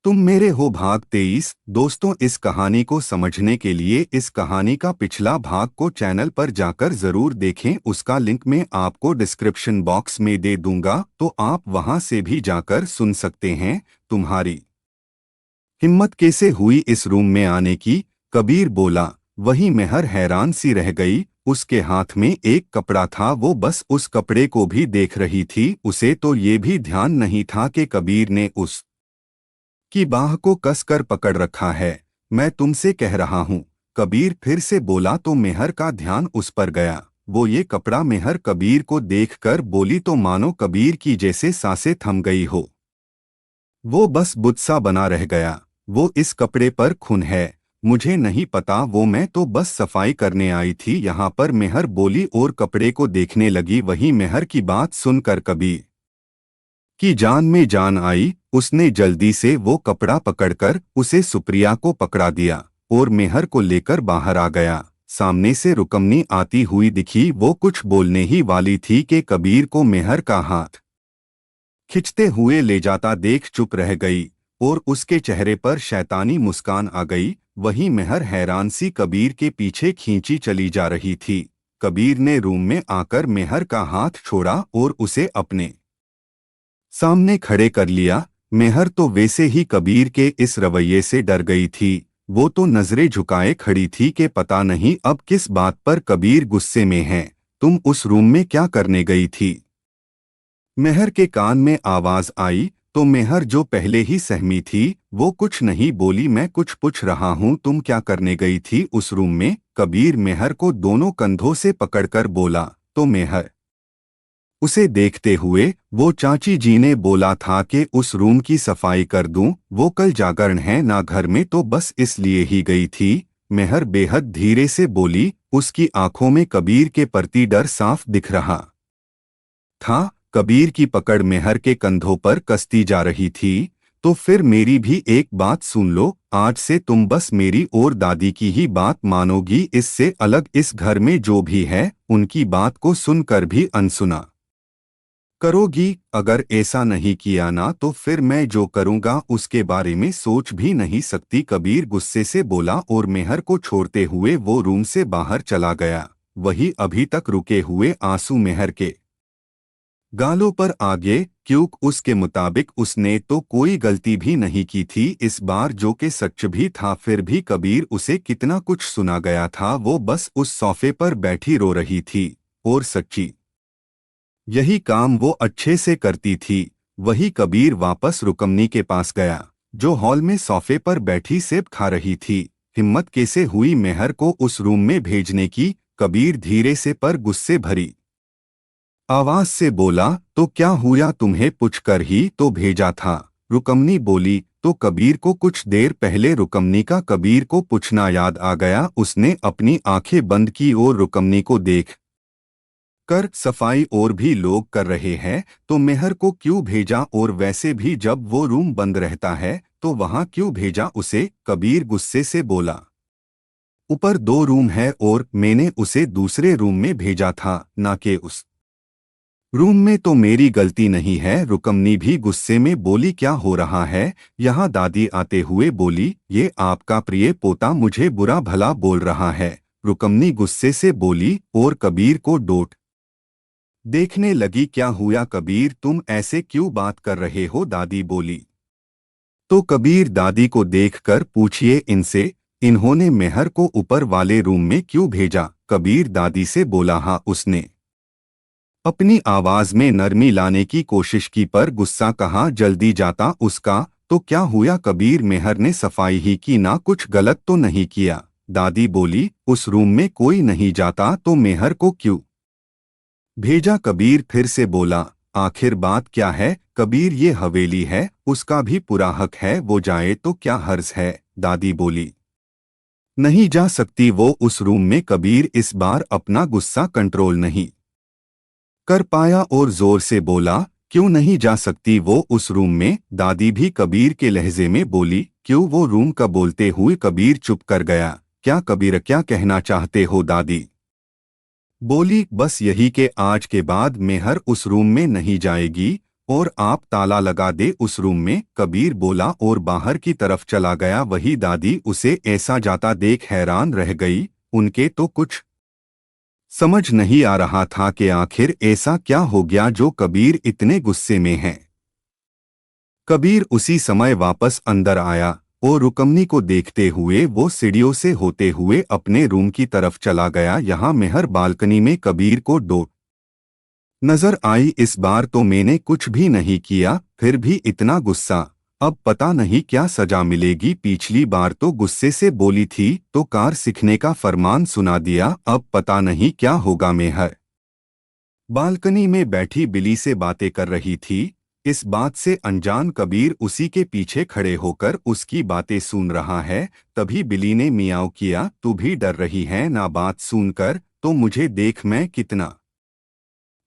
तुम मेरे हो भाग 23। दोस्तों, इस कहानी को समझने के लिए इस कहानी का पिछला भाग को चैनल पर जाकर जरूर देखें। उसका लिंक मैं आपको डिस्क्रिप्शन बॉक्स में दे दूंगा, तो आप वहां से भी जाकर सुन सकते हैं। तुम्हारी हिम्मत कैसे हुई इस रूम में आने की? कबीर बोला। वही मेहर हैरान सी रह गई। उसके हाथ में एक कपड़ा था, वो बस उस कपड़े को भी देख रही थी। उसे तो ये भी ध्यान नहीं था कि कबीर ने उस की बाह को कसकर पकड़ रखा है। मैं तुमसे कह रहा हूँ, कबीर फिर से बोला। तो मेहर का ध्यान उस पर गया। वो ये कपड़ा? मेहर कबीर को देखकर बोली तो मानो कबीर की जैसे सांसें थम गई हो। वो बस बुत्सा बना रह गया। वो इस कपड़े पर खून है। मुझे नहीं पता, वो मैं तो बस सफाई करने आई थी यहाँ पर, मेहर बोली और कपड़े को देखने लगी। वही मेहर की बात सुनकर कबीर की जान में जान आई। उसने जल्दी से वो कपड़ा पकड़कर उसे सुप्रिया को पकड़ा दिया और मेहर को लेकर बाहर आ गया। सामने से रुकमनी आती हुई दिखी। वो कुछ बोलने ही वाली थी कि कबीर को मेहर का हाथ खिंचते हुए ले जाता देख चुप रह गई और उसके चेहरे पर शैतानी मुस्कान आ गई। वही मेहर हैरान सी कबीर के पीछे खींची चली जा रही थी। कबीर ने रूम में आकर मेहर का हाथ छोड़ा और उसे अपने सामने खड़े कर लिया। मेहर तो वैसे ही कबीर के इस रवैये से डर गई थी। वो तो नजरें झुकाए खड़ी थी कि पता नहीं अब किस बात पर कबीर गुस्से में है। तुम उस रूम में क्या करने गई थी? मेहर के कान में आवाज आई। तो मेहर जो पहले ही सहमी थी, वो कुछ नहीं बोली। मैं कुछ पूछ रहा हूँ, तुम क्या करने गई थी उस रूम में? कबीर मेहर को दोनों कंधों से पकड़कर बोला। तो मेहर उसे देखते हुए, वो चाची जी ने बोला था कि उस रूम की सफाई कर दूं। वो कल जागरण है ना घर में, तो बस इसलिए ही गई थी। मेहर बेहद धीरे से बोली। उसकी आंखों में कबीर के प्रति डर साफ दिख रहा था। कबीर की पकड़ मेहर के कंधों पर कसती जा रही थी। तो फिर मेरी भी एक बात सुन लो। आज से तुम बस मेरी और दादी की ही बात मानोगी। इससे अलग इस घर में जो भी है, उनकी बात को सुनकर भी अनसुना करोगी। अगर ऐसा नहीं किया ना, तो फिर मैं जो करूंगा उसके बारे में सोच भी नहीं सकती। कबीर गुस्से से बोला और मेहर को छोड़ते हुए वो रूम से बाहर चला गया। वही अभी तक रुके हुए आंसू मेहर के गालों पर आगे, क्योंकि उसके मुताबिक उसने तो कोई गलती भी नहीं की थी इस बार, जो कि सच भी था। फिर भी कबीर उसे कितना कुछ सुना गया था। वो बस उस सोफे पर बैठी रो रही थी और सच्ची यही काम वो अच्छे से करती थी। वही कबीर वापस रुकमनी के पास गया, जो हॉल में सोफे पर बैठी सेब खा रही थी। हिम्मत कैसे हुई मेहर को उस रूम में भेजने की? कबीर धीरे से पर गुस्से भरी आवाज से बोला। तो क्या हुआ? तुम्हें पूछकर ही तो भेजा था। रुकमनी बोली। तो कबीर को कुछ देर पहले रुकमनी का कबीर को पूछना याद आ गया। उसने अपनी आंखें बंद की और रुकमनी को देख कर सफाई और भी लोग कर रहे हैं, तो मेहर को क्यों भेजा? और वैसे भी जब वो रूम बंद रहता है, तो वहां क्यों भेजा उसे? कबीर गुस्से से बोला। ऊपर 2 रूम है और मैंने उसे दूसरे रूम में भेजा था, ना कि उस रूम में। तो मेरी गलती नहीं है। रुकमनी भी गुस्से में बोली। क्या हो रहा है यहाँ? दादी आते हुए बोली। ये आपका प्रिय पोता मुझे बुरा भला बोल रहा है। रुकमनी गुस्से से बोली और कबीर को डोट देखने लगी। क्या हुआ कबीर, तुम ऐसे क्यों बात कर रहे हो? दादी बोली। तो कबीर दादी को देखकर पूछिए इनसे, इन्होंने मेहर को ऊपर वाले रूम में क्यों भेजा? कबीर दादी से बोला। हाँ, उसने अपनी आवाज में नरमी लाने की कोशिश की, पर गुस्सा कहाँ जल्दी जाता उसका। तो क्या हुआ कबीर? मेहर ने सफाई ही की ना, कुछ गलत तो नहीं किया? दादी बोली। उस रूम में कोई नहीं जाता, तो मेहर को क्यों भेजा? कबीर फिर से बोला। आखिर बात क्या है? कबीर ये हवेली है, उसका भी पूरा हक है, वो जाए तो क्या हर्ज है? दादी बोली। नहीं जा सकती वो उस रूम में। कबीर इस बार अपना गुस्सा कंट्रोल नहीं कर पाया और जोर से बोला। क्यों नहीं जा सकती वो उस रूम में? दादी भी कबीर के लहजे में बोली। क्यों वो रूम का? बोलते हुए कबीर चुप कर गया। क्या कबीर, क्या कहना चाहते हो? दादी बोली। बस यही कि आज के बाद मेहर उस रूम में नहीं जाएगी। और आप ताला लगा दे उस रूम में, कबीर बोला और बाहर की तरफ चला गया। वही दादी उसे ऐसा जाता देख हैरान रह गई। उनके तो कुछ समझ नहीं आ रहा था कि आखिर ऐसा क्या हो गया जो कबीर इतने गुस्से में है। कबीर उसी समय वापस अंदर आया और रुकमनी को देखते हुए वो सीढ़ियों से होते हुए अपने रूम की तरफ चला गया। यहाँ मेहर बालकनी में कबीर को डो नजर आई। इस बार तो मैंने कुछ भी नहीं किया, फिर भी इतना गुस्सा, अब पता नहीं क्या सजा मिलेगी। पिछली बार तो गुस्से से बोली थी तो कार सीखने का फरमान सुना दिया, अब पता नहीं क्या होगा। मेहर बालकनी में बैठी बिली से बातें कर रही थी। इस बात से अनजान कबीर उसी के पीछे खड़े होकर उसकी बातें सुन रहा है। तभी बिली ने मियाँव किया, तू भी डर रही है ना? बात सुनकर तो मुझे देख मैं कितना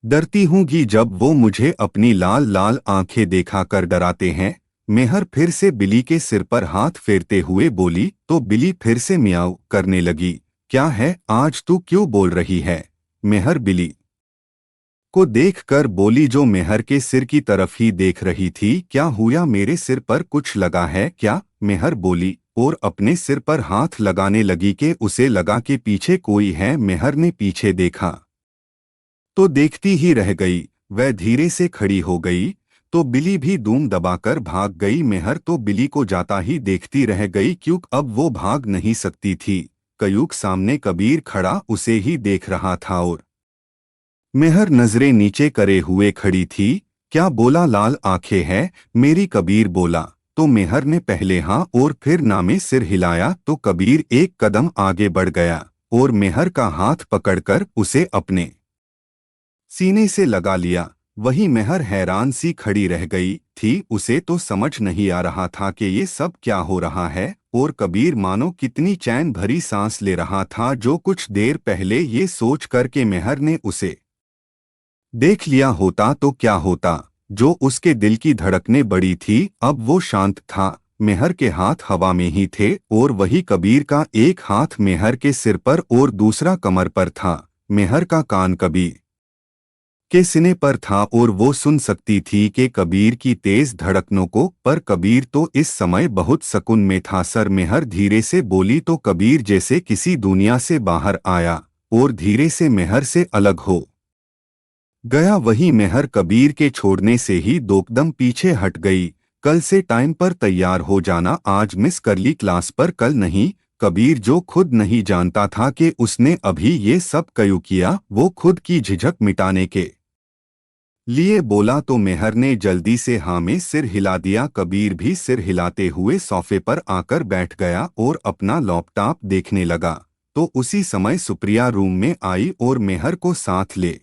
डरती हूँगी जब वो मुझे अपनी लाल लाल आंखें देखा कर डराते हैं। मेहर फिर से बिली के सिर पर हाथ फेरते हुए बोली तो बिली फिर से मियाँव करने लगी। क्या है आज तू क्यों बोल रही है? मेहर बिली को देखकर बोली, जो मेहर के सिर की तरफ ही देख रही थी। क्या हुआ, मेरे सिर पर कुछ लगा है क्या? मेहर बोली और अपने सिर पर हाथ लगाने लगी कि उसे लगा कि पीछे कोई है। मेहर ने पीछे देखा तो देखती ही रह गई। वह धीरे से खड़ी हो गई तो बिली भी दूम दबाकर भाग गई। मेहर तो बिली को जाता ही देखती रह गई, क्योंकि अब वो भाग नहीं सकती थी। कयूक सामने कबीर खड़ा उसे ही देख रहा था और मेहर नजरें नीचे करे हुए खड़ी थी। क्या बोला? लाल आंखें है मेरी? कबीर बोला तो मेहर ने पहले हाँ और फिर ना में सिर हिलाया। तो कबीर एक कदम आगे बढ़ गया और मेहर का हाथ पकड़कर उसे अपने सीने से लगा लिया। वही मेहर हैरान सी खड़ी रह गई थी। उसे तो समझ नहीं आ रहा था कि ये सब क्या हो रहा है। और कबीर मानो कितनी चैन भरी सांस ले रहा था, जो कुछ देर पहले ये सोच कर के मेहर ने उसे देख लिया होता तो क्या होता। जो उसके दिल की धड़कनें बड़ी थी, अब वो शांत था। मेहर के हाथ हवा में ही थे और वही कबीर का एक हाथ मेहर के सिर पर और दूसरा कमर पर था। मेहर का कान कबीर के सीने पर था और वो सुन सकती थी कि कबीर की तेज धड़कनों को। पर कबीर तो इस समय बहुत सुकून में था। सर मेहर धीरे से बोली तो कबीर जैसे किसी दुनिया से बाहर आया और धीरे से मेहर से अलग हो गया। वही मेहर कबीर के छोड़ने से ही दोकदम पीछे हट गई। कल से टाइम पर तैयार हो जाना, आज मिस कर ली क्लास पर कल नहीं। कबीर जो खुद नहीं जानता था कि उसने अभी ये सब क्यों किया, वो खुद की झिझक मिटाने के लिए बोला तो मेहर ने जल्दी से हाँ में सिर हिला दिया। कबीर भी सिर हिलाते हुए सोफे पर आकर बैठ गया और अपना लैपटॉप देखने लगा। तो उसी समय सुप्रिया रूम में आई और मेहर को साथ ले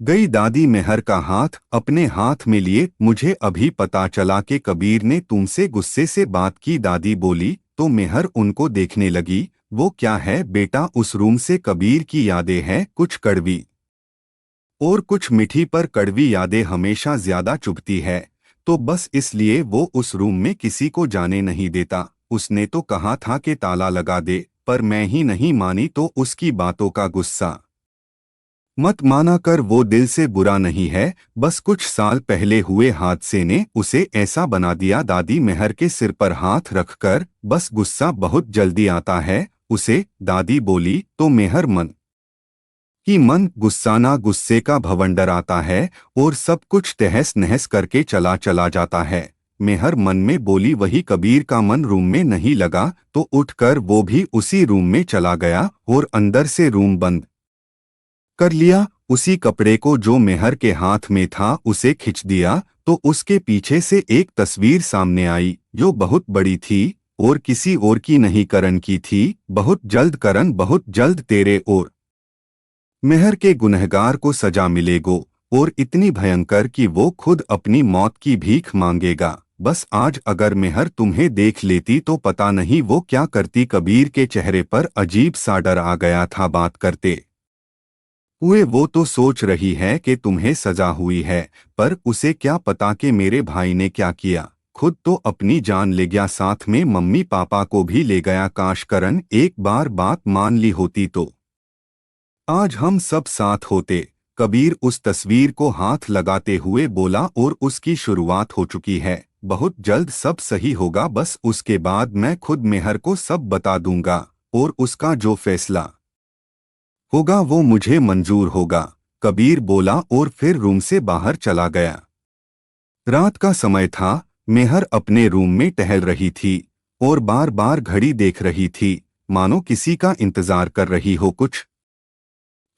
गई। दादी मेहर का हाथ अपने हाथ में लिए, मुझे अभी पता चला कि कबीर ने तुमसे गुस्से से बात की, दादी बोली। तो मेहर उनको देखने लगी। वो क्या है बेटा? उस रूम से कबीर की यादें हैं, कुछ कड़वी और कुछ मीठी, पर कड़वी यादें हमेशा ज्यादा चुभती है। तो बस इसलिए वो उस रूम में किसी को जाने नहीं देता। उसने तो कहा था कि ताला लगा दे, पर मैं ही नहीं मानी तो उसकी बातों का गुस्सा मत माना कर। वो दिल से बुरा नहीं है, बस कुछ साल पहले हुए हादसे ने उसे ऐसा बना दिया। दादी मेहर के सिर पर हाथ रखकर, बस गुस्सा बहुत जल्दी आता है उसे, दादी बोली। तो मेहर मन कि मन गुस्साना, गुस्से का भवंडर आता है और सब कुछ तहस नहस करके चला चला जाता है। मेहर मन में बोली। वही कबीर का मन रूम में नहीं लगा तो उठकर वो भी उसी रूम में चला गया और अंदर से रूम बंद कर लिया। उसी कपड़े को जो मेहर के हाथ में था उसे खींच दिया तो उसके पीछे से एक तस्वीर सामने आई जो बहुत बड़ी थी और किसी और की नहीं, करण की थी। बहुत जल्द करण, बहुत जल्द तेरे और मेहर के गुनहगार को सजा मिलेगो, और इतनी भयंकर कि वो खुद अपनी मौत की भीख मांगेगा। बस आज अगर मेहर तुम्हें देख लेती तो पता नहीं वो क्या करती। कबीर के चेहरे पर अजीब सा डर आ गया था। बात करते हुए वो तो सोच रही है कि तुम्हें सजा हुई है, पर उसे क्या पता कि मेरे भाई ने क्या किया। खुद तो अपनी जान ले गया, साथ में मम्मी पापा को भी ले गया। काश करण एक बार बात मान ली होती तो आज हम सब साथ होते। कबीर उस तस्वीर को हाथ लगाते हुए बोला, और उसकी शुरुआत हो चुकी है। बहुत जल्द सब सही होगा, बस उसके बाद मैं खुद मेहर को सब बता दूंगा, और उसका जो फैसला होगा वो मुझे मंजूर होगा। कबीर बोला और फिर रूम से बाहर चला गया। रात का समय था। मेहर अपने रूम में टहल रही थी और बार बार घड़ी देख रही थी, मानो किसी का इंतजार कर रही हो। कुछ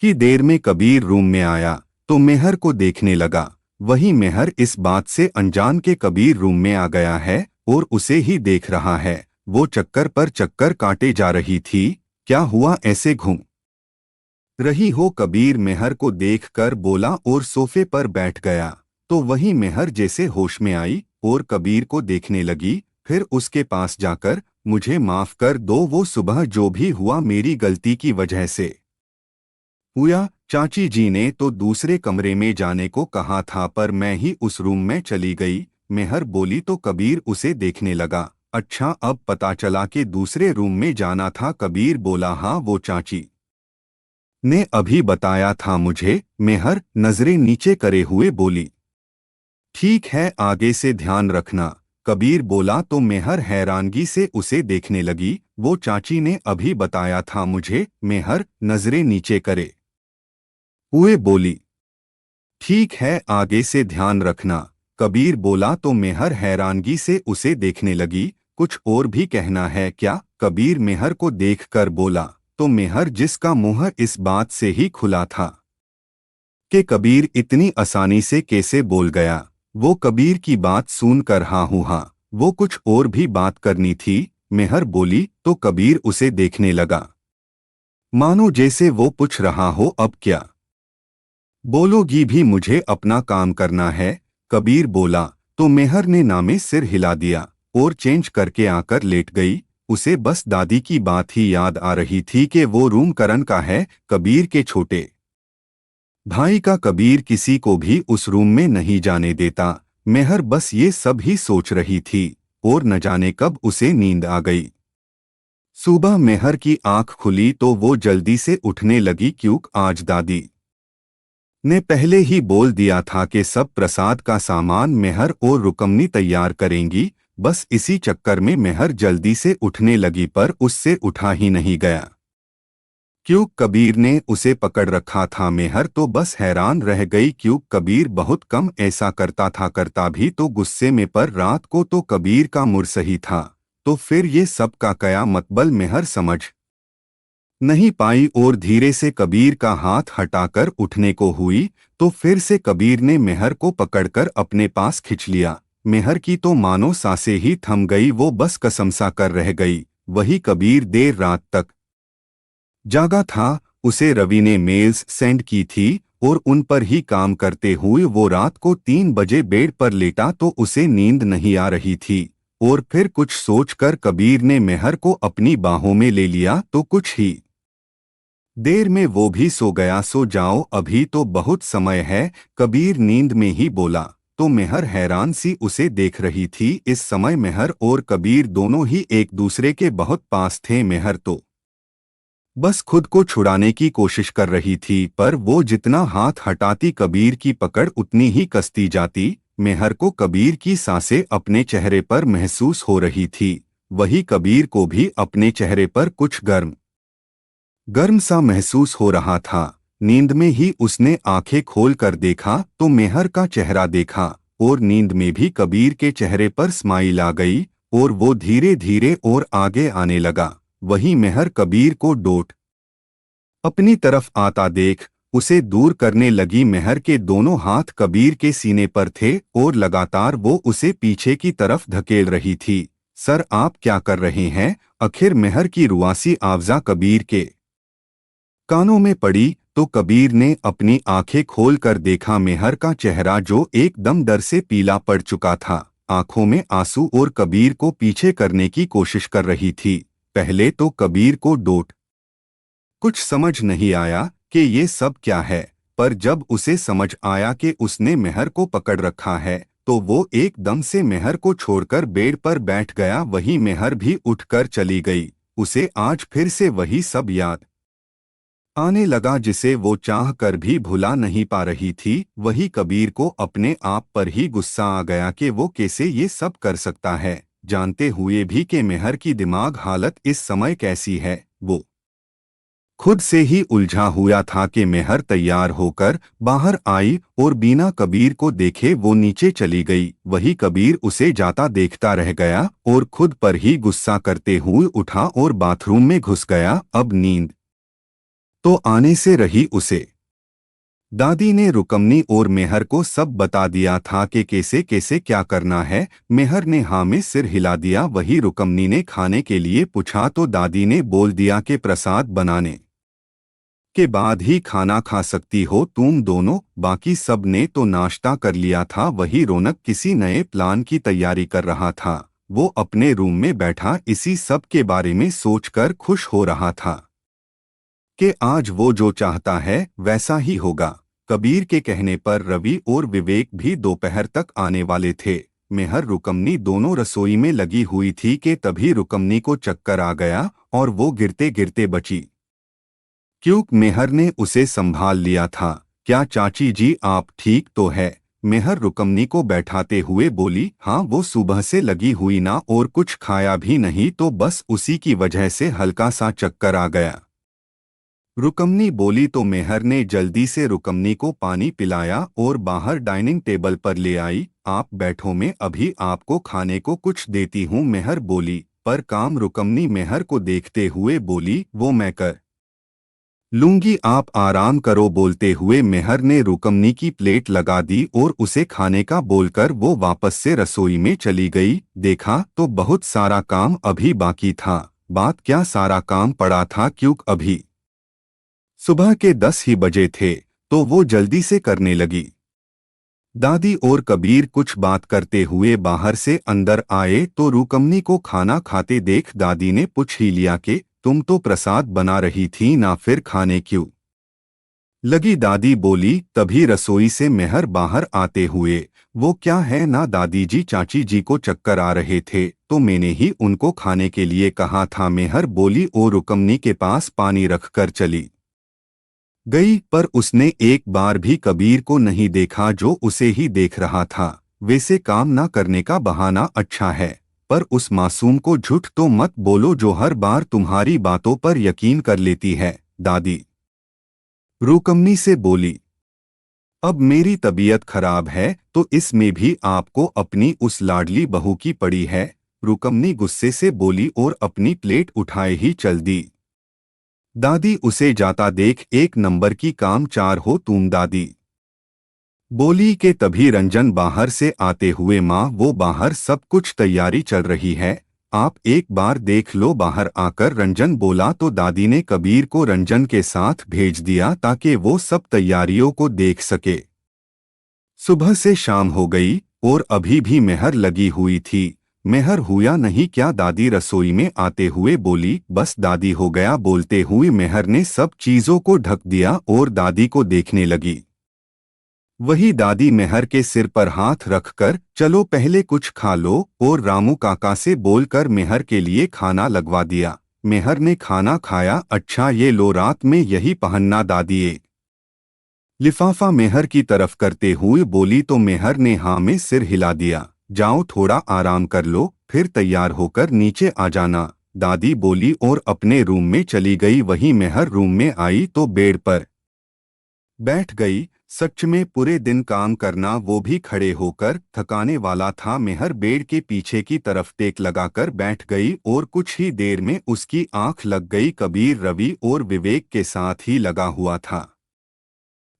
की देर में कबीर रूम में आया तो मेहर को देखने लगा। वही मेहर इस बात से अनजान के कबीर रूम में आ गया है और उसे ही देख रहा है। वो चक्कर पर चक्कर काटे जा रही थी। क्या हुआ, ऐसे घूम रही हो? कबीर मेहर को देखकर बोला और सोफे पर बैठ गया। तो वही मेहर जैसे होश में आई और कबीर को देखने लगी। फिर उसके पास जाकर, मुझे माफ कर दो, वो सुबह जो भी हुआ मेरी गलती की वजह से हुआ। चाची जी ने तो दूसरे कमरे में जाने को कहा था, पर मैं ही उस रूम में चली गई, मेहर बोली। तो कबीर उसे देखने लगा। अच्छा, अब पता चला कि दूसरे रूम में जाना था? कबीर बोला, हाँ, वो चाची ने अभी बताया था मुझे। मेहर नजरें नीचे करे हुए बोली, ठीक है, आगे से ध्यान रखना। कबीर बोला तो मेहर हैरानगी से उसे देखने लगी। वो चाची ने अभी बताया था मुझे। मेहर नजरें नीचे करे हुए बोली, ठीक है, आगे से ध्यान रखना। कबीर बोला तो मेहर हैरानगी से उसे देखने लगी। कुछ और भी कहना है क्या? कबीर मेहर को देखकर बोला। तो मेहर, जिसका मुंह इस बात से ही खुला था कि कबीर इतनी आसानी से कैसे बोल गया, वो कबीर की बात सुनकर हाँ हुआ। वो कुछ और भी बात करनी थी। मेहर बोली तो कबीर उसे देखने लगा, मानो जैसे वो पूछ रहा हो, अब क्या बोलोगी? भी मुझे अपना काम करना है। कबीर बोला तो मेहर ने नामे सिर हिला दिया और चेंज करके आकर लेट गई। उसे बस दादी की बात ही याद आ रही थी कि वो रूम करण का है, कबीर के छोटे भाई का। कबीर किसी को भी उस रूम में नहीं जाने देता। मेहर बस ये सब ही सोच रही थी और न जाने कब उसे नींद आ गई। सुबह मेहर की आंख खुली तो वो जल्दी से उठने लगी, क्योंकि आज दादी ने पहले ही बोल दिया था कि सब प्रसाद का सामान मेहर और रुकमनी तैयार करेंगी। बस इसी चक्कर में मेहर जल्दी से उठने लगी, पर उससे उठा ही नहीं गया, क्यों कबीर ने उसे पकड़ रखा था। मेहर तो बस हैरान रह गई, क्यों कबीर बहुत कम ऐसा करता था, करता भी तो गुस्से में, पर रात को तो कबीर का मूड सही था। तो फिर ये सब का क्या मतबल मेहर समझ नहीं पाई और धीरे से कबीर का हाथ हटाकर उठने को हुई तो फिर से कबीर ने मेहर को पकड़कर अपने पास खिंच लिया। मेहर की तो मानो सांसें ही थम गई, वो बस कसमसा कर रह गई। वही कबीर देर रात तक जागा था। उसे रवि ने मेल्स सेंड की थी और उन पर ही काम करते हुए वो रात को 3 बजे बेड पर लेटा तो उसे नींद नहीं आ रही थी। और फिर कुछ सोचकर कबीर ने मेहर को अपनी बाहों में ले लिया तो कुछ ही देर में वो भी सो गया। सो जाओ, अभी तो बहुत समय है, कबीर नींद में ही बोला। तो मेहर हैरान सी उसे देख रही थी। इस समय मेहर और कबीर दोनों ही एक दूसरे के बहुत पास थे। मेहर तो बस खुद को छुड़ाने की कोशिश कर रही थी, पर वो जितना हाथ हटाती कबीर की पकड़ उतनी ही कसती जाती। मेहर को कबीर की सांसें अपने चेहरे पर महसूस हो रही थी। वही कबीर को भी अपने चेहरे पर कुछ गर्म गर्म सा महसूस हो रहा था। नींद में ही उसने आंखें खोल कर देखा तो मेहर का चेहरा देखा और नींद में भी कबीर के चेहरे पर स्माइल आ गई और वो धीरे धीरे और आगे आने लगा। वही मेहर कबीर को डोट अपनी तरफ आता देख उसे दूर करने लगी। मेहर के दोनों हाथ कबीर के सीने पर थे और लगातार वो उसे पीछे की तरफ धकेल रही थी। सर, आप क्या कर रहे हैं? आखिर मेहर की रुआसी आवाज़ कबीर के कानों में पड़ी तो कबीर ने अपनी आंखें खोलकर देखा मेहर का चेहरा, जो एकदम डर से पीला पड़ चुका था, आंखों में आंसू, और कबीर को पीछे करने की कोशिश कर रही थी। पहले तो कबीर को डोट कुछ समझ नहीं आया कि ये सब क्या है, पर जब उसे समझ आया कि उसने मेहर को पकड़ रखा है तो वो एकदम से मेहर को छोड़कर बेड पर बैठ गया। वही मेहर भी उठकर चली गई। उसे आज फिर से वही सब याद आने लगा जिसे वो चाह कर भी भुला नहीं पा रही थी। वही कबीर को अपने आप पर ही गुस्सा आ गया कि वो कैसे ये सब कर सकता है, जानते हुए भी कि मेहर की दिमाग हालत इस समय कैसी है। वो खुद से ही उलझा हुआ था कि मेहर तैयार होकर बाहर आई और बिना कबीर को देखे वो नीचे चली गई। वही कबीर उसे जाता देखता रह गया और खुद पर ही गुस्सा करते हुए उठा और बाथरूम में घुस गया। अब नींद तो आने से रही उसे। दादी ने रुकमनी और मेहर को सब बता दिया था कि कैसे कैसे क्या करना है। मेहर ने हाँ में सिर हिला दिया। वही रुकमनी ने खाने के लिए पूछा तो दादी ने बोल दिया कि प्रसाद बनाने के बाद ही खाना खा सकती हो तुम दोनों। बाकी सब ने तो नाश्ता कर लिया था। वही रौनक किसी नए प्लान की तैयारी कर रहा था। वो अपने रूम में बैठा इसी सब के बारे में सोचकर खुश हो रहा था कि आज वो जो चाहता है वैसा ही होगा। कबीर के कहने पर रवि और विवेक भी दोपहर तक आने वाले थे। मेहर रुकमनी दोनों रसोई में लगी हुई थी कि तभी रुकमनी को चक्कर आ गया और वो गिरते गिरते बची। क्योंकि मेहर ने उसे संभाल लिया था। क्या चाची जी आप ठीक तो है? मेहर रुकमनी को बैठाते हुए बोली। हाँ, वो सुबह से लगी हुई ना और कुछ खाया भी नहीं तो बस उसी की वजह से हल्का सा चक्कर आ गया। रुकमनी बोली तो मेहर ने जल्दी से रुकमनी को पानी पिलाया और बाहर डाइनिंग टेबल पर ले आई। आप बैठो, मैं अभी आपको खाने को कुछ देती हूँ, मेहर बोली। पर काम रुकमनी मेहर को देखते हुए बोली। वो मैं कर लूंगी, आप आराम करो। बोलते हुए मेहर ने रुकमनी की प्लेट लगा दी और उसे खाने का बोलकर वो वापस से रसोई में चली गई। देखा तो बहुत सारा काम अभी बाकी था। बात क्या सारा काम पड़ा था, क्योंकि अभी सुबह के 10 ही बजे थे तो वो जल्दी से करने लगी। दादी और कबीर कुछ बात करते हुए बाहर से अंदर आए तो रुकमनी को खाना खाते देख दादी ने पूछ ही लिया कि तुम तो प्रसाद बना रही थी ना, फिर खाने क्यों लगी? दादी बोली। तभी रसोई से मेहर बाहर आते हुए, वो क्या है ना दादी जी, चाची जी को चक्कर आ रहे थे तो मैंने ही उनको खाने के लिए कहा था, मेहर बोली और रुकमनी के पास पानी रखकर चली गई। पर उसने एक बार भी कबीर को नहीं देखा जो उसे ही देख रहा था। वैसे काम ना करने का बहाना अच्छा है, पर उस मासूम को झूठ तो मत बोलो जो हर बार तुम्हारी बातों पर यकीन कर लेती है, दादी रुकमनी से बोली। अब मेरी तबीयत खराब है तो इसमें भी आपको अपनी उस लाडली बहू की पड़ी है, रुकमनी गुस्से से बोली और अपनी प्लेट उठाए ही चल दी। दादी उसे जाता देख, एक नंबर की काम चार हो तुम, दादी बोली कि तभी रंजन बाहर से आते हुए, माँ वो बाहर सब कुछ तैयारी चल रही है, आप एक बार देख लो। बाहर आकर रंजन बोला तो दादी ने कबीर को रंजन के साथ भेज दिया ताकि वो सब तैयारियों को देख सके। सुबह से शाम हो गई और अभी भी मेहर लगी हुई थी। मेहर हुआ नहीं क्या? दादी रसोई में आते हुए बोली। बस दादी हो गया। बोलते हुए मेहर ने सब चीजों को ढक दिया और दादी को देखने लगी। वही दादी मेहर के सिर पर हाथ रखकर, चलो पहले कुछ खा लो, और रामू काका से बोलकर मेहर के लिए खाना लगवा दिया। मेहर ने खाना खाया। अच्छा ये लो, रात में यही पहनना, दादी एक लिफाफा मेहर की तरफ करते हुए बोली तो मेहर ने हाँ में सिर हिला दिया। जाओ थोड़ा आराम कर लो, फिर तैयार होकर नीचे आ जाना, दादी बोली और अपने रूम में चली गई। वही मेहर रूम में आई तो बेड पर बैठ गई। सच में पूरे दिन काम करना, वो भी खड़े होकर, थकाने वाला था। मेहर बेड के पीछे की तरफ टेक लगाकर बैठ गई और कुछ ही देर में उसकी आंख लग गई। कबीर रवि और विवेक के साथ ही लगा हुआ था।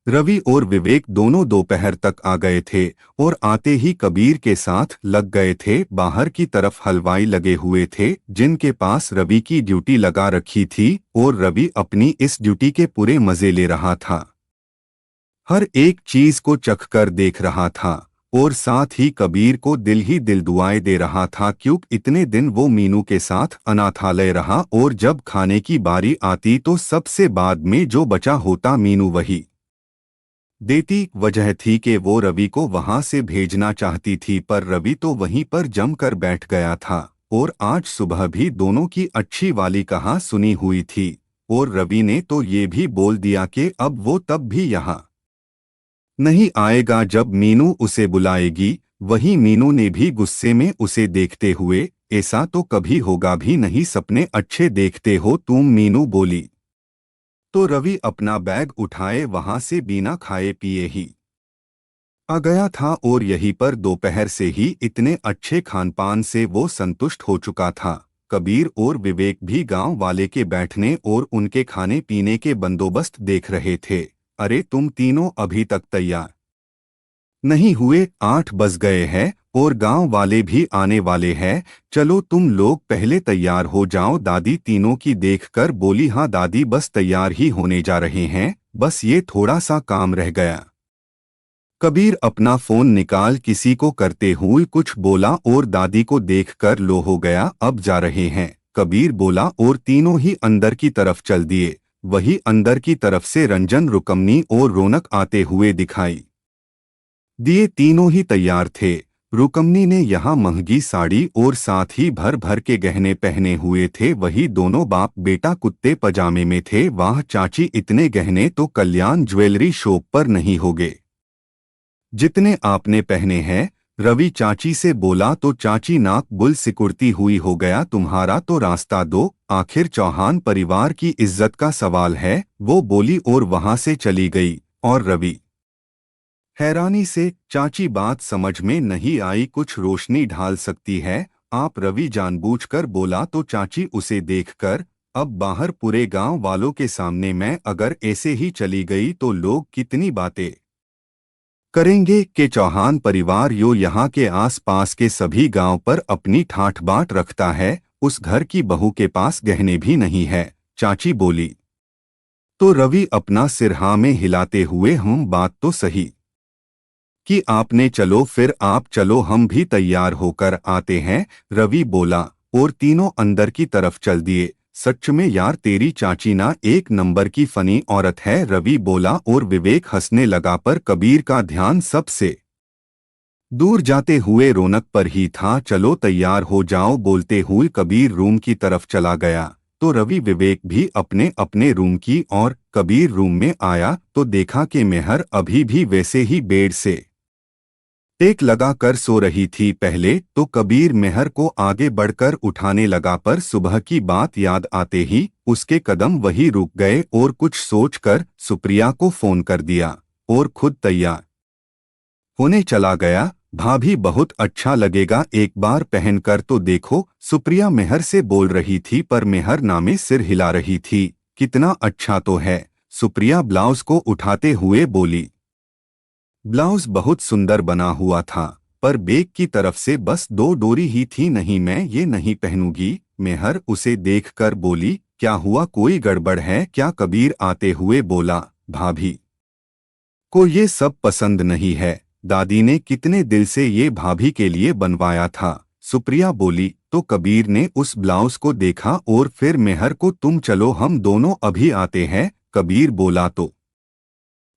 रवि और विवेक दोनों दोपहर तक आ गए थे और आते ही कबीर के साथ लग गए थे। बाहर की तरफ हलवाई लगे हुए थे जिनके पास रवि की ड्यूटी लगा रखी थी और रवि अपनी इस ड्यूटी के पूरे मजे ले रहा था। हर एक चीज को चख कर देख रहा था और साथ ही कबीर को दिल ही दिल दुआएं दे रहा था, क्योंकि इतने दिन वो मीनू के साथ अनाथालय रहा और जब खाने की बारी आती तो सबसे बाद में जो बचा होता मीनू वही देती। वजह थी कि वो रवि को वहां से भेजना चाहती थी, पर रवि तो वहीं पर जमकर बैठ गया था और आज सुबह भी दोनों की अच्छी वाली कहा सुनी हुई थी। और रवि ने तो ये भी बोल दिया कि अब वो तब भी यहाँ नहीं आएगा जब मीनू उसे बुलाएगी। वहीं मीनू ने भी गुस्से में उसे देखते हुए, ऐसा तो कभी होगा भी नहीं, सपने अच्छे देखते हो तुम, मीनू बोली। तो रवि अपना बैग उठाए वहां से बिना खाए पिए ही आ गया था और यहीं पर दोपहर से ही इतने अच्छे खानपान से वो संतुष्ट हो चुका था। कबीर और विवेक भी गांव वाले के बैठने और उनके खाने पीने के बंदोबस्त देख रहे थे। अरे तुम तीनों अभी तक तैयार नहीं हुए? 8 बज गए हैं और गांव वाले भी आने वाले हैं। चलो तुम लोग पहले तैयार हो जाओ, दादी तीनों की देखकर बोली। हाँ दादी, बस तैयार ही होने जा रहे हैं, बस ये थोड़ा सा काम रह गया। कबीर अपना फोन निकाल किसी को करते हुए कुछ बोला और दादी को देखकर लो हो गया। अब जा रहे हैं, कबीर बोला और तीनों ही अंदर की तरफ चल दिए। वही अंदर की तरफ से रंजन, रुकमनी और रौनक आते हुए दिखाई दिए। तीनों ही तैयार थे। रुकमनी ने यहाँ महंगी साड़ी और साथ ही भर भर के गहने पहने हुए थे। वही दोनों बाप बेटा कुत्ते पजामे में थे। वाह चाची, इतने गहने तो कल्याण ज्वेलरी शॉप पर नहीं होंगे जितने आपने पहने हैं। रवि चाची से बोला तो चाची नाक बुल सिकुड़ती हुई हो गया। तुम्हारा तो रास्ता दो, आखिर चौहान परिवार की इज्जत का सवाल है, वो बोली और वहां से चली गई। और रवि हैरानी से, चाची बात समझ में नहीं आई, कुछ रोशनी ढाल सकती है आप? रवि जानबूझकर बोला तो चाची उसे देखकर, अब बाहर पूरे गांव वालों के सामने मैं अगर ऐसे ही चली गई तो लोग कितनी बातें करेंगे कि चौहान परिवार यो यहाँ के आसपास के सभी गांव पर अपनी ठाठ बाट रखता है, उस घर की बहू के पास गहने भी नहीं है, चाची बोली। तो रवि अपना सिर हाँ में हिलाते हुए, हम बात तो सही कि आपने, चलो फिर आप चलो, हम भी तैयार होकर आते हैं, रवि बोला और तीनों अंदर की तरफ चल दिए। सच में यार तेरी चाची ना एक नंबर की फनी औरत है, रवि बोला और विवेक हंसने लगा। पर कबीर का ध्यान सबसे दूर जाते हुए रौनक पर ही था। चलो तैयार हो जाओ, बोलते हुए कबीर रूम की तरफ चला गया। तो रवि विवेक भी अपने अपने रूम की और कबीर रूम में आया तो देखा कि मेहर अभी भी वैसे ही बेड से टेक लगा कर सो रही थी। पहले तो कबीर मेहर को आगे बढ़कर उठाने लगा, पर सुबह की बात याद आते ही उसके कदम वही रुक गए और कुछ सोचकर सुप्रिया को फोन कर दिया और खुद तैयार होने चला गया। भाभी बहुत अच्छा लगेगा, एक बार पहनकर तो देखो, सुप्रिया मेहर से बोल रही थी, पर मेहर नामे सिर हिला रही थी। कितना अच्छा तो है, सुप्रिया ब्लाउज को उठाते हुए बोली। ब्लाउज बहुत सुंदर बना हुआ था, पर बेक की तरफ से बस 2 डोरी ही थी। नहीं, मैं ये नहीं पहनूंगी, मेहर उसे देखकर बोली। क्या हुआ, कोई गड़बड़ है क्या? कबीर आते हुए बोला। भाभी को ये सब पसंद नहीं है, दादी ने कितने दिल से ये भाभी के लिए बनवाया था, सुप्रिया बोली। तो कबीर ने उस ब्लाउज को देखा और फिर मेहर को, तुम चलो हम दोनों अभी आते हैं, कबीर बोला। तो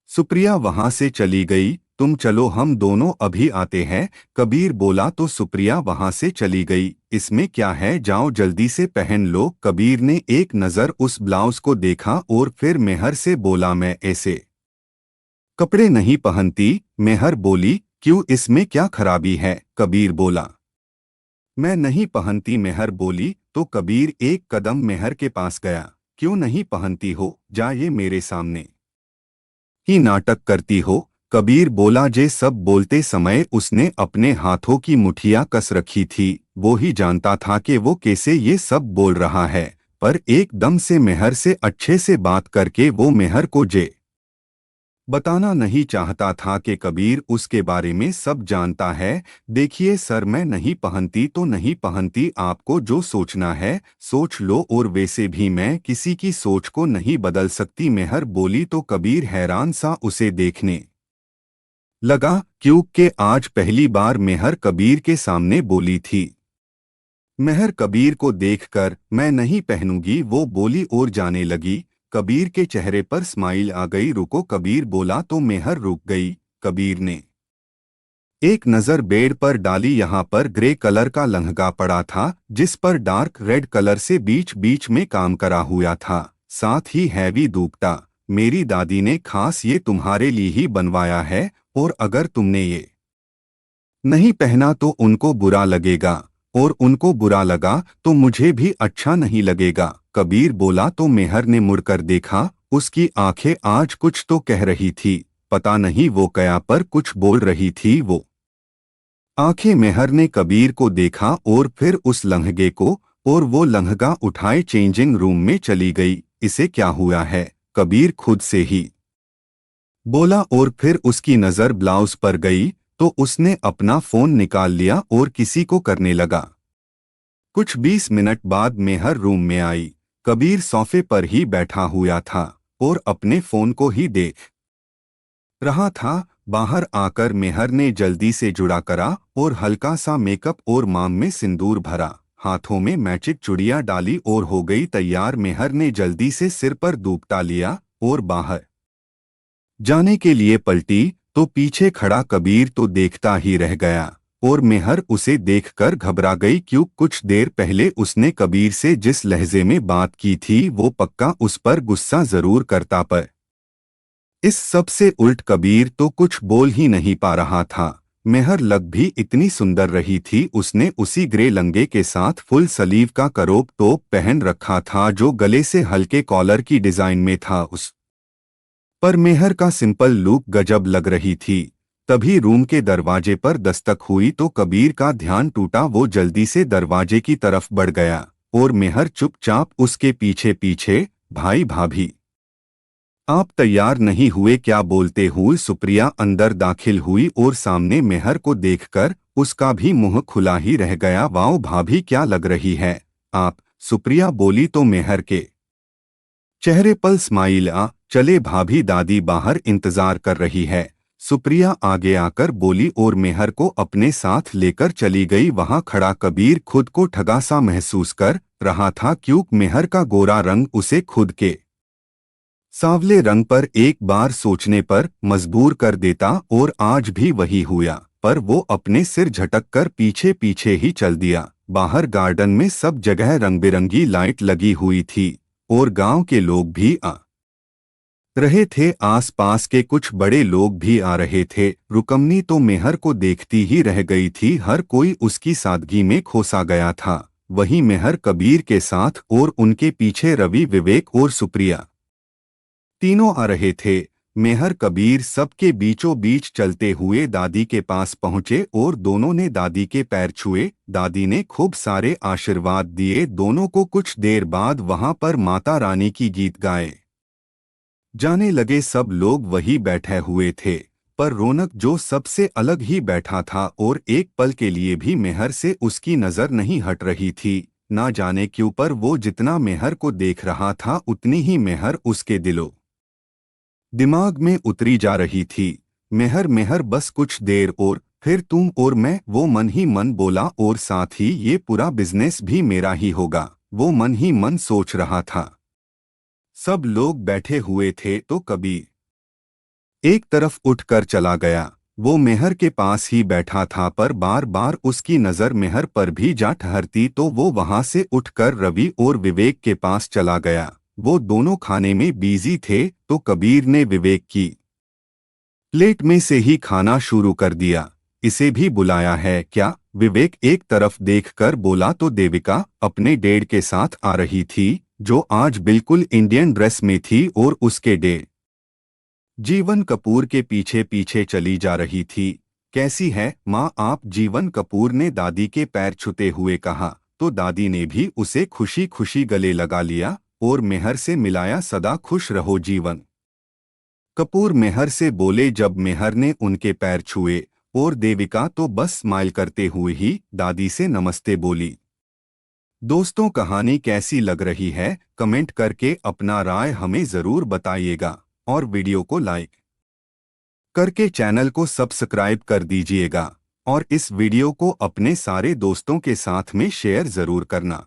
सुप्रिया वहां से चली गई। तुम चलो हम दोनों अभी आते हैं, कबीर बोला। तो सुप्रिया वहां से चली गई। इसमें क्या है, जाओ जल्दी से पहन लो। कबीर ने एक नज़र उस ब्लाउज को देखा और फिर मेहर से बोला, मैं ऐसे कपड़े नहीं पहनती। मेहर बोली, क्यों, इसमें क्या खराबी है? कबीर बोला, मैं नहीं पहनती, मेहर बोली। तो कबीर एक कदम मेहर के पास गया। क्यों नहीं पहनती हो, जा ये मेरे सामने ही नाटक करती हो? कबीर बोला। जे सब बोलते समय उसने अपने हाथों की मुठियां कस रखी थी। वो ही जानता था कि वो कैसे ये सब बोल रहा है, पर एकदम से मेहर से अच्छे से बात करके वो मेहर को जे बताना नहीं चाहता था कि कबीर उसके बारे में सब जानता है। देखिए सर, मैं नहीं पहनती तो नहीं पहनती, आपको जो सोचना है सोच लो, और वैसे भी मैं किसी की सोच को नहीं बदल सकती, मेहर बोली। तो कबीर हैरान सा उसे देखने लगा, क्योंकि आज पहली बार मेहर कबीर के सामने बोली थी। मेहर कबीर को देखकर, मैं नहीं पहनूंगी, वो बोली और जाने लगी। कबीर के चेहरे पर स्माइल आ गई। रुको, कबीर बोला। तो मेहर रुक गई। कबीर ने एक नज़र बेड पर डाली। यहाँ पर ग्रे कलर का लहंगा पड़ा था, जिस पर डार्क रेड कलर से बीच बीच में काम करा हुआ था। साथ ही हैवी दुपट्टा। मेरी दादी ने खास ये तुम्हारे लिए ही बनवाया है, और अगर तुमने ये नहीं पहना तो उनको बुरा लगेगा, और उनको बुरा लगा तो मुझे भी अच्छा नहीं लगेगा। कबीर बोला तो मेहर ने मुड़कर देखा। उसकी आंखें आज कुछ तो कह रही थी, पता नहीं वो क्या, पर कुछ बोल रही थी वो आंखें। मेहर ने कबीर को देखा और फिर उस लहंगे को, और वो लहंगा उठाए चेंजिंग रूम में चली गई। इसे क्या हुआ है, कबीर खुद से ही बोला, और फिर उसकी नजर ब्लाउज पर गई तो उसने अपना फोन निकाल लिया और किसी को करने लगा। कुछ 20 मिनट बाद मेहर रूम में आई। कबीर सोफे पर ही बैठा हुआ था और अपने फोन को ही देख रहा था। बाहर आकर मेहर ने जल्दी से जुड़ा करा और हल्का सा मेकअप और मांग में सिंदूर भरा, हाथों में मैचिंग चूड़ियां डाली और हो गई तैयार। मेहर ने जल्दी से सिर पर दुपट्टा लिया और बाहर जाने के लिए पलटी तो पीछे खड़ा कबीर तो देखता ही रह गया, और मेहर उसे देखकर घबरा गई, क्यों कुछ देर पहले उसने कबीर से जिस लहजे में बात की थी वो पक्का उस पर गुस्सा जरूर करता, पर इस सब से उल्ट कबीर तो कुछ बोल ही नहीं पा रहा था। मेहर लग भी इतनी सुंदर रही थी। उसने उसी ग्रे लंगे के साथ फुल स्लीव का करोप टॉप पहन रखा था जो गले से हल्के कॉलर की डिजाइन में था। उस पर मेहर का सिंपल लुक गजब लग रही थी। तभी रूम के दरवाजे पर दस्तक हुई तो कबीर का ध्यान टूटा। वो जल्दी से दरवाजे की तरफ बढ़ गया और मेहर चुपचाप उसके पीछे पीछे। भाई भाभी, आप तैयार नहीं हुए क्या, बोलते हुए सुप्रिया अंदर दाखिल हुई और सामने मेहर को देखकर उसका भी मुंह खुला ही रह गया। वाओ भाभी, क्या लग रही है आप, सुप्रिया बोली तो मेहर के चेहरे पर स्माइल आ चले। भाभी, दादी बाहर इंतजार कर रही है, सुप्रिया आगे आकर बोली और मेहर को अपने साथ लेकर चली गई। वहां खड़ा कबीर खुद को ठगा सा महसूस कर रहा था, क्योंकि मेहर का गोरा रंग उसे खुद के सांवले रंग पर एक बार सोचने पर मजबूर कर देता, और आज भी वही हुआ। पर वो अपने सिर झटक कर पीछे पीछे ही चल दिया। बाहर गार्डन में सब जगह रंग बिरंगी लाइट लगी हुई थी और गांव के लोग भी आ रहे थे। आसपास के कुछ बड़े लोग भी आ रहे थे। रुकमनी तो मेहर को देखती ही रह गई थी। हर कोई उसकी सादगी में खोसा गया था। वहीं मेहर कबीर के साथ और उनके पीछे रवि, विवेक और सुप्रिया तीनों आ रहे थे। मेहर कबीर सबके बीचों बीच चलते हुए दादी के पास पहुंचे और दोनों ने दादी के पैर छुए। दादी ने खूब सारे आशीर्वाद दिए दोनों को। कुछ देर बाद वहां पर माता रानी की गीत गाए जाने लगे। सब लोग वही बैठे हुए थे, पर रौनक जो सबसे अलग ही बैठा था, और एक पल के लिए भी मेहर से उसकी नजर नहीं हट रही थी। ना जाने क्यों, पर वो जितना मेहर को देख रहा था उतनी ही मेहर उसके दिलो दिमाग में उतरी जा रही थी। मेहर मेहर, बस कुछ देर और फिर तुम और मैं, वो मन ही मन बोला, और साथ ही ये पूरा बिजनेस भी मेरा ही होगा, वो मन ही मन सोच रहा था। सब लोग बैठे हुए थे तो कबीर एक तरफ उठकर चला गया। वो मेहर के पास ही बैठा था, पर बार बार उसकी नजर मेहर पर भी जा ठहरती तो वो वहां से उठकर रवि और विवेक के पास चला गया। वो दोनों खाने में बिजी थे तो कबीर ने विवेक की प्लेट में से ही खाना शुरू कर दिया। इसे भी बुलाया है क्या, विवेक एक तरफ देखकर बोला तो देविका अपने डेड के साथ आ रही थी, जो आज बिल्कुल इंडियन ड्रेस में थी और उसके डेड जीवन कपूर के पीछे पीछे चली जा रही थी। कैसी है माँ आप, जीवन कपूर ने दादी के पैर छूते हुए कहा, तो दादी ने भी उसे खुशी खुशी गले लगा लिया और मेहर से मिलाया। सदा खुश रहो जीवन कपूर मेहर से बोले। जब मेहर ने उनके पैर छुए और देविका तो बस स्माइल करते हुए ही दादी से नमस्ते बोली। दोस्तों, कहानी कैसी लग रही है कमेंट करके अपना राय हमें ज़रूर बताइएगा, और वीडियो को लाइक करके चैनल को सब्सक्राइब कर दीजिएगा, और इस वीडियो को अपने सारे दोस्तों के साथ में शेयर ज़रूर करना।